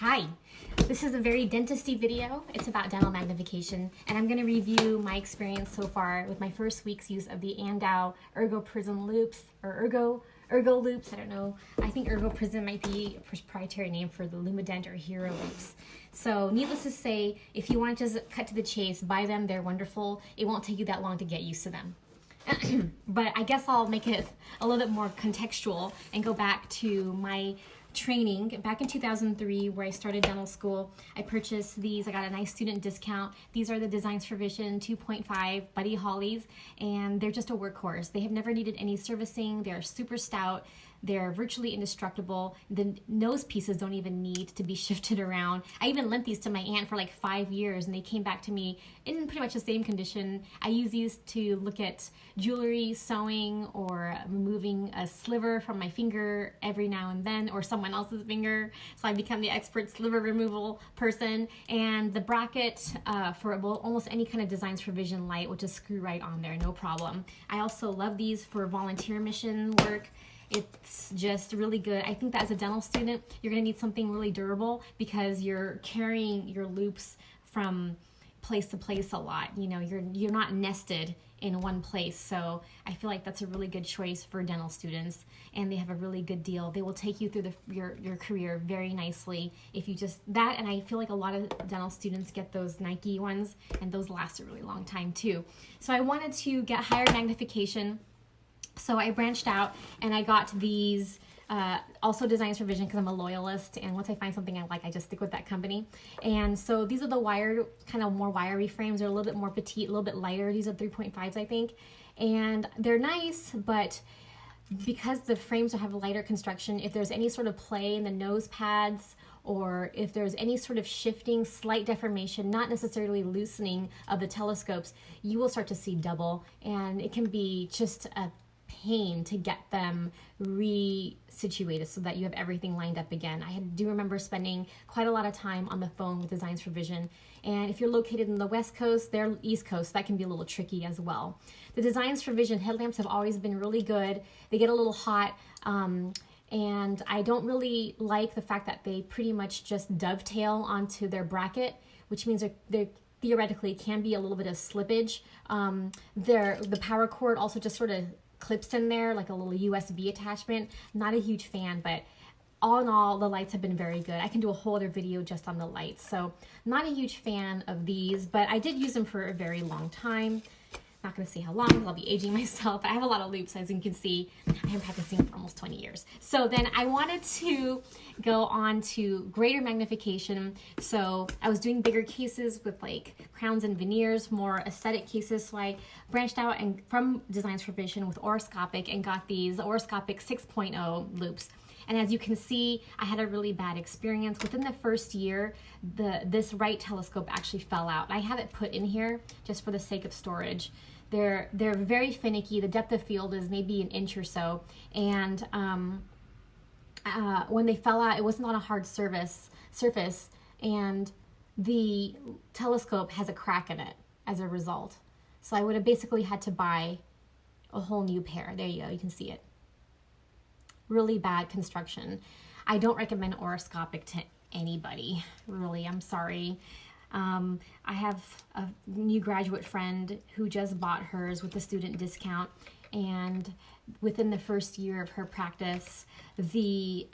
Hi, this is a very dentisty video. It's about dental magnification, and I'm going to review my experience so far with my first week's use of the Andau Ergo Prism loupes, or Ergo loupes. I don't know. I think Ergo Prism might be a proprietary name for the Lumident or Hero loupes. So needless to say, if you want to just cut to the chase, buy them. They're wonderful. It won't take you that long to get used to them. But I guess I'll make it a little bit more contextual and go back to my training back in 2003 where I started dental school. I purchased these. I got a nice student discount. These are the Designs for Vision 2.5 Buddy Hollies, and they're just a workhorse. They have never needed any servicing. They're super stout. They're virtually indestructible. The nose pieces don't even need to be shifted around. I even lent these to my aunt for like 5 years, and they came back to me in pretty much the same condition. I use these to look at jewelry, sewing, or removing a sliver from my finger every now and then, or someone else's finger. So I become the expert sliver removal person. And the bracket for almost any kind of Designs for Vision light will just screw right on there, no problem. I also love these for volunteer mission work. It's just really good. I think that as a dental student, you're gonna need something really durable because you're carrying your loupes from place to place a lot. You know, you're not nested in one place. So I feel like that's a really good choice for dental students, and they have a really good deal. They will take you through your career very nicely if you just that. And I feel like a lot of dental students get those Nike ones, and those last a really long time too. So I wanted to get higher magnification. So I branched out and I got these also Designs for Vision because I'm a loyalist, and once I find something I like, I just stick with that company. And so these are the wired, kind of more wiry frames. They're a little bit more petite, a little bit lighter. These are 3.5s, I think. And they're nice, but because the frames have a lighter construction, if there's any sort of play in the nose pads, or if there's any sort of shifting, slight deformation, not necessarily loosening of the telescopes, you will start to see double, and it can be just a pain to get them resituated so that you have everything lined up again. I do remember spending quite a lot of time on the phone with Designs for Vision, and if you're located in the West Coast, they're East Coast, that can be a little tricky as well. The Designs for Vision headlamps have always been really good. They get a little hot, and I don't really like the fact that they pretty much just dovetail onto their bracket, which means they're theoretically can be a little bit of slippage. The power cord also just sort of clips in there like a little USB attachment. Not a huge fan, but all in all, the lights have been very good. I can do a whole other video just on the lights. So not a huge fan of these, but I did use them for a very long time. Not going to say how long because I'll be aging myself. I have a lot of loupes, as you can see. I have been practicing for almost 20 years. So then I wanted to go on to greater magnification. So I was doing bigger cases with like crowns and veneers, more aesthetic cases. So I branched out and from Designs for Vision with oroscopic and got these oroscopic 6.0 loupes. And as you can see, I had a really bad experience. Within the first year, this right telescope actually fell out. I have it put in here just for the sake of storage. They're very finicky. The depth of field is maybe an inch or so. And when they fell out, it was not a hard surface, and the telescope has a crack in it as a result. So I would have basically had to buy a whole new pair. There you go, you can see it. Really bad construction. I don't recommend oroscopic to anybody, really. I'm sorry. I have a new graduate friend who just bought hers with the student discount, and within the first year of her practice, the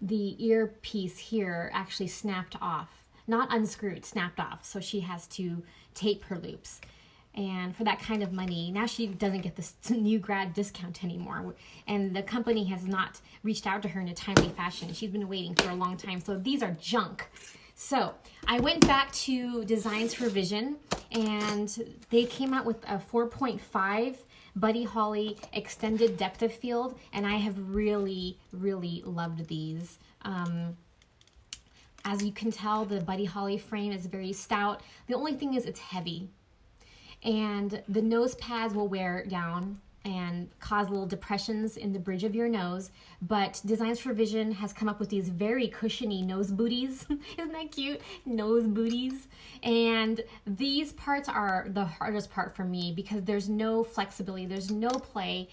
earpiece here actually snapped off. Not unscrewed, snapped off. So she has to tape her loupes. And for that kind of money, now she doesn't get this new grad discount anymore. And the company has not reached out to her in a timely fashion. She's been waiting for a long time. So these are junk. So I went back to Designs for Vision, and they came out with a 4.5 Buddy Holly extended depth of field. And I have really, really loved these. As you can tell, the Buddy Holly frame is very stout. The only thing is it's heavy. And the nose pads will wear down and cause little depressions in the bridge of your nose. But Designs for Vision has come up with these very cushiony nose booties. Isn't that cute? Nose booties. And these parts are the hardest part for me because there's no flexibility, there's no play.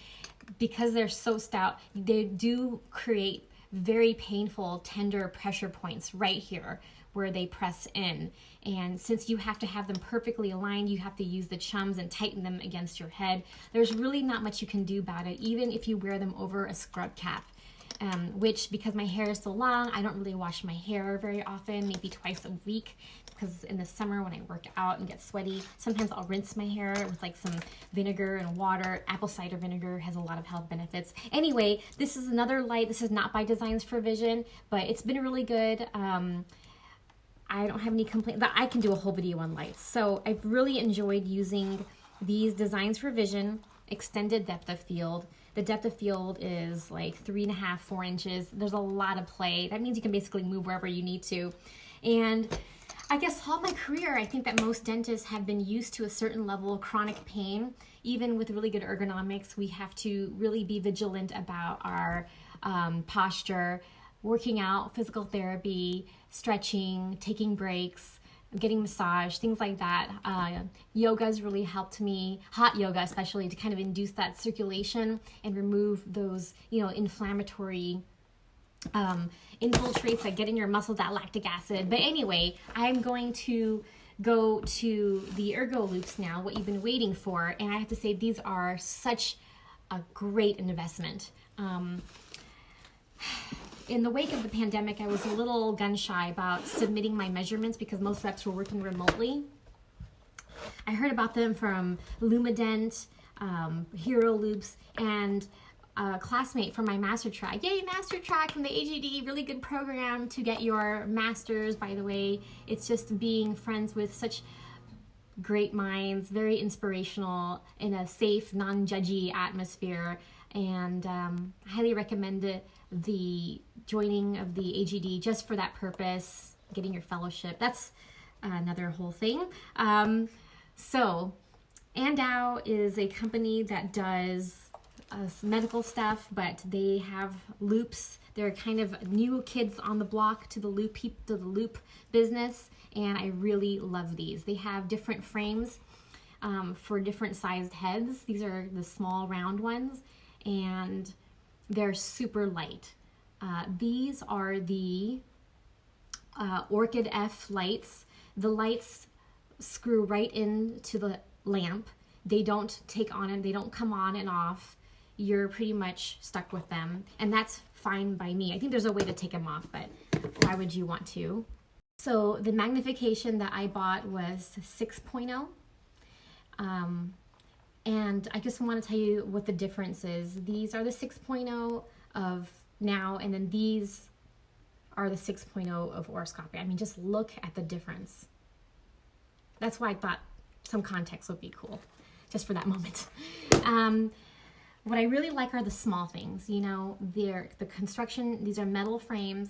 Because they're so stout, they do create very painful, tender pressure points right here where they press in. And since you have to have them perfectly aligned, you have to use the chums and tighten them against your head. There's really not much you can do about it, even if you wear them over a scrub cap. Which, because my hair is so long, I don't really wash my hair very often, maybe twice a week, because in the summer when I work out and get sweaty, sometimes I'll rinse my hair with like some vinegar and water. Apple cider vinegar has a lot of health benefits. Anyway, this is another light. This is not by Designs for Vision, but it's been really good. I don't have any complaints, but I can do a whole video on lights. So I've really enjoyed using these Designs for Vision extended depth of field. The depth of field is like 3.5, 4 inches. There's a lot of play. That means you can basically move wherever you need to. And I guess all my career, I think that most dentists have been used to a certain level of chronic pain. Even with really good ergonomics, we have to really be vigilant about our posture, working out, physical therapy, stretching, taking breaks, getting massage, things like that. Yoga's really helped me, hot yoga especially, to kind of induce that circulation and remove those, inflammatory infiltrates that get in your muscle, that lactic acid. But anyway, I'm going to go to the Ergo loupes now, what you've been waiting for, and I have to say these are such a great investment. In the wake of the pandemic, I was a little gun shy about submitting my measurements because most reps were working remotely. I heard about them from Lumadent, Hero Loupes, and a classmate from my master track. Yay, master track from the AGD, really good program to get your master's, by the way. It's just being friends with such great minds, very inspirational in a safe, non-judgy atmosphere, and I highly recommend the joining of the AGD just for that purpose, getting your fellowship. That's another whole thing. So Andau is a company that does medical stuff, but they have loupes. They're kind of new kids on the block to the loupe business, and I really love these. They have different frames for different sized heads. These are the small round ones, and they're super light. These are the Orchid F lights. The lights screw right into the lamp. They don't take on and they don't come on and off. You're pretty much stuck with them, and that's fine by me. I think there's a way to take them off, but why would you want to? So the magnification that I bought was 6.0. And I just want to tell you what the difference is. These are the 6.0 of now, and then these are the 6.0 of oroscopy. I mean, just look at the difference. That's why I thought some context would be cool, just for that moment. What I really like are the small things. The construction, these are metal frames.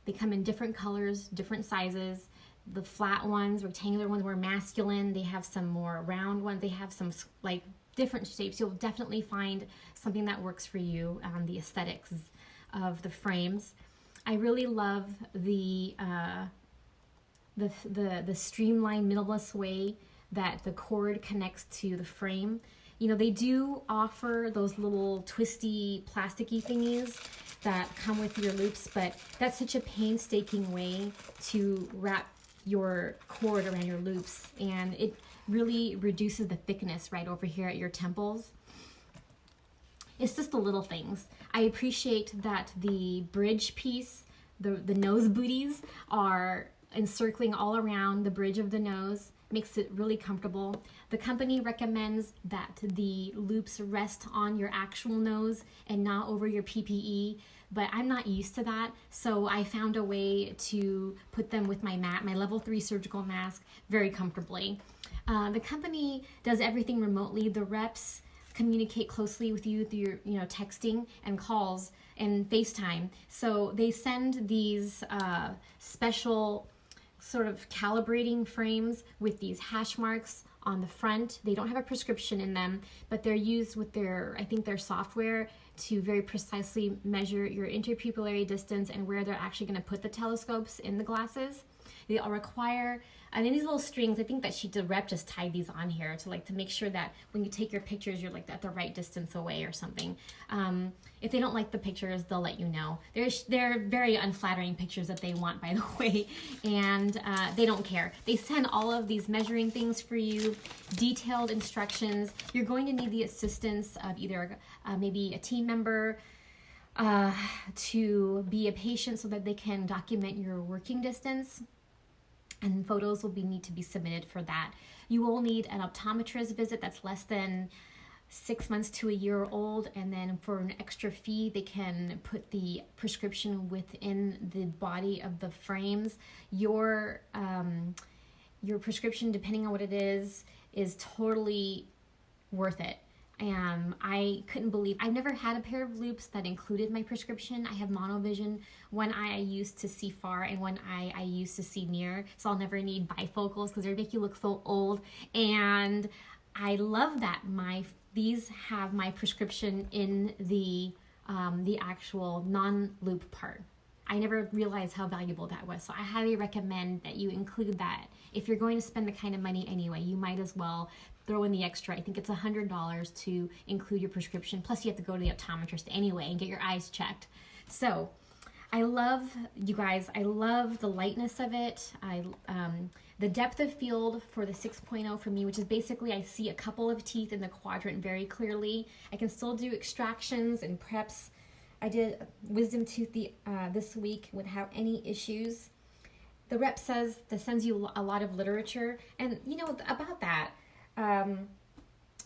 They come in different colors, different sizes. The flat ones, rectangular ones, were masculine. They have some more round ones. They have some like different shapes. You'll definitely find something that works for you on the aesthetics of the frames. I really love the streamlined, minimalist way that the cord connects to the frame. They do offer those little twisty, plasticky thingies that come with your loupes, but that's such a painstaking way to wrap your cord around your loupes, and it really reduces the thickness right over here at your temples. It's just the little things. I appreciate that the bridge piece, the nose booties, are encircling all around the bridge of the nose. Makes it really comfortable. The company recommends that the loupes rest on your actual nose and not over your PPE, but I'm not used to that, so I found a way to put them with my level 3 surgical mask very comfortably. The company does everything remotely. The reps communicate closely with you through your texting and calls and FaceTime. So they send these special sort of calibrating frames with these hash marks on the front. They don't have a prescription in them, but they're used with their software to very precisely measure your interpupillary distance and where they're actually going to put the telescopes in the glasses. They'll require, and then these little strings, I think that the rep just tied these on here to make sure that when you take your pictures, you're like at the right distance away or something. If they don't like the pictures, they'll let you know. They're very unflattering pictures that they want, by the way, and they don't care. They send all of these measuring things for you, detailed instructions. You're going to need the assistance of either maybe a team member, to be a patient so that they can document your working distance, and photos will need to be submitted for that. You will need an optometrist visit that's less than 6 months to a year old, and then for an extra fee they can put the prescription within the body of the frames. Your prescription, depending on what it is totally worth it. I couldn't believe, I've never had a pair of loupes that included my prescription. I have monovision. One eye I use to see far and one eye I use to see near. So I'll never need bifocals because they make you look so old. And I love that these have my prescription in the actual non-loupe part. I never realized how valuable that was. So I highly recommend that you include that. If you're going to spend the kind of money anyway, you might as well throw in the extra. I think it's $100 to include your prescription. Plus you have to go to the optometrist anyway and get your eyes checked. So I love, you guys, I love the lightness of it. The depth of field for the 6.0 for me, which is basically I see a couple of teeth in the quadrant very clearly. I can still do extractions and preps. I did wisdom tooth this week without any issues. The rep says that sends you a lot of literature, and you know about that.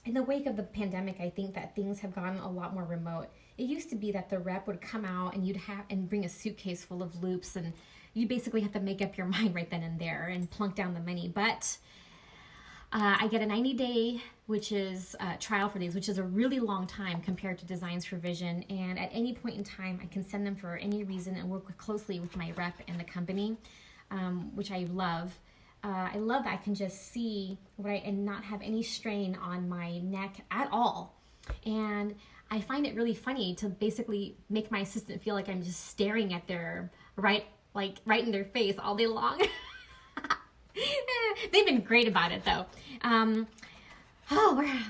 In the wake of the pandemic, I think that things have gotten a lot more remote. It used to be that the rep would come out and you'd bring a suitcase full of loupes, and you basically have to make up your mind right then and there and plunk down the money. But I get a 90-day, which is trial for these, which is a really long time compared to Designs for Vision. And at any point in time, I can send them for any reason and work closely with my rep and the company, which I love. I love that I can just see and not have any strain on my neck at all. And I find it really funny to basically make my assistant feel like I'm just staring at their right in their face all day long. They've been great about it though.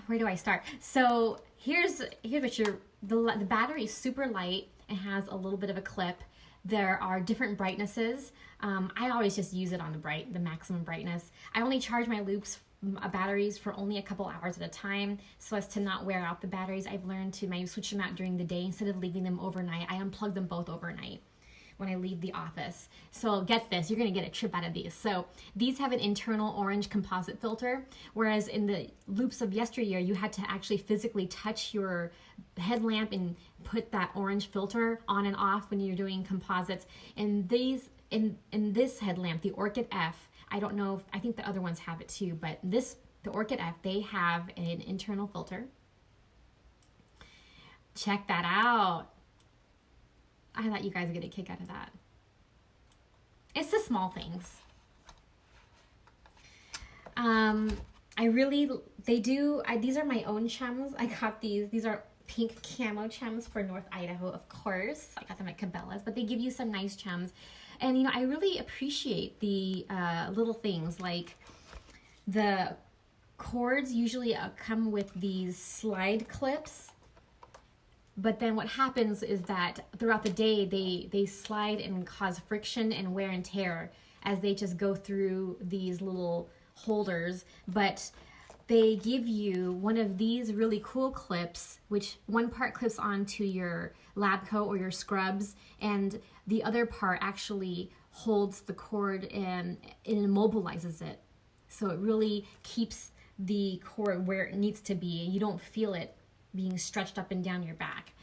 Where do I start? So here's what the battery is super light. It has a little bit of a clip. There are different brightnesses. I always just use it on the maximum brightness. I only charge my loupes batteries for only a couple hours at a time so as to not wear out the batteries. I've learned to maybe switch them out during the day instead of leaving them overnight. I unplug them both overnight when I leave the office. So get this, you're gonna get a trip out of these. So these have an internal orange composite filter, whereas in the loupes of yesteryear, you had to actually physically touch your headlamp and put that orange filter on and off when you're doing composites. And these, in this headlamp, the Orchid F, I don't know, I think the other ones have it too, but the Orchid F, they have an internal filter. Check that out. I thought you guys would get a kick out of that. It's the small things. These are my own chums. I got these are pink camo chums for North Idaho, of course. I got them at Cabela's, but they give you some nice chums. And you know, I really appreciate the little things like the cords usually come with these slide clips. But then what happens is that throughout the day, they slide and cause friction and wear and tear as they just go through these little holders. But they give you one of these really cool clips, which one part clips onto your lab coat or your scrubs, and the other part actually holds the cord and it immobilizes it. So it really keeps the cord where it needs to be, and you don't feel it being stretched up and down your back.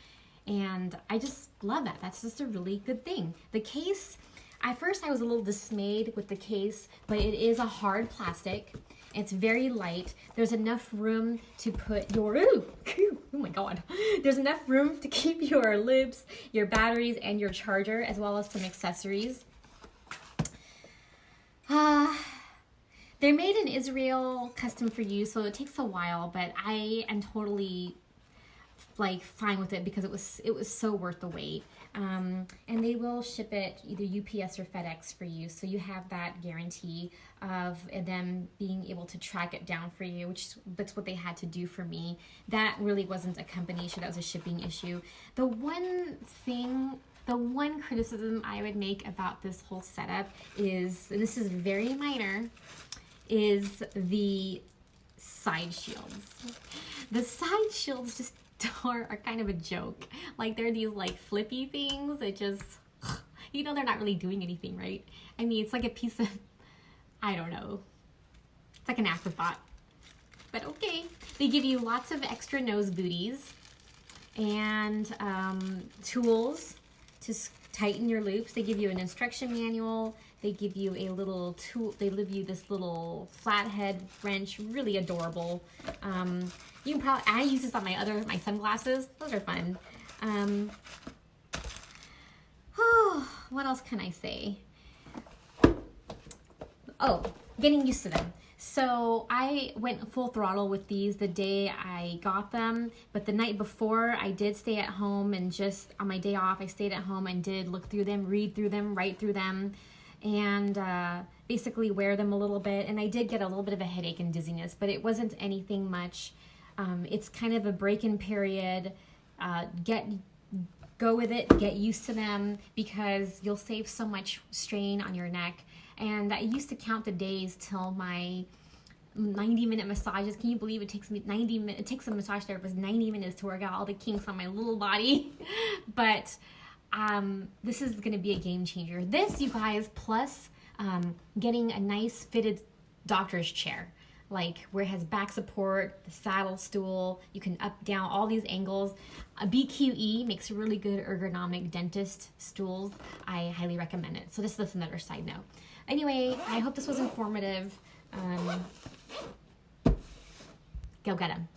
And I just love that. That's just a really good thing. The case, at first I was a little dismayed with the case, but it is a hard plastic. It's very light. There's enough room to put your, oh my God. There's enough room to keep your loupes, your batteries, and your charger, as well as some accessories. They're made in Israel, custom for you, so it takes a while, but I am totally like fine with it because it was so worth the wait. And they will ship it either UPS or FedEx for you, so you have that guarantee of them being able to track it down for you, which that's what they had to do for me. That really wasn't a company issue, that was a shipping issue. The one criticism I would make about this whole setup is, and this is very minor, is the side shields. The side shields just are kind of a joke. Like, they're these like flippy things that just, you know, they're not really doing anything, right? I mean, it's like a piece of, I don't know, it's like an afterthought, but okay. They give you lots of extra nose booties and tools to tighten your loops. They give you an instruction manual. They give you a little tool. They give you this little flathead wrench, really adorable. You can probably, I use this on my sunglasses. Those are fun. Oh, what else can I say? Oh, getting used to them. So I went full throttle with these the day I got them, but the night before I did stay at home, and just on my day off, I stayed at home and did look through them, read through them, write through them, and basically wear them a little bit. And I did get a little bit of a headache and dizziness, but it wasn't anything much. It's kind of a break-in period. Go with it, get used to them, because you'll save so much strain on your neck. And I used to count the days till my 90-minute massages. Can you believe it takes me 90 minutes? It takes a massage therapist 90 minutes to work out all the kinks on my little body. But this is going to be a game changer. This, you guys, plus getting a nice fitted doctor's chair, like where it has back support, the saddle stool, you can up, down, all these angles. A BQE makes really good ergonomic dentist stools. I highly recommend it. So this is another side note. Anyway, I hope this was informative. Go get them.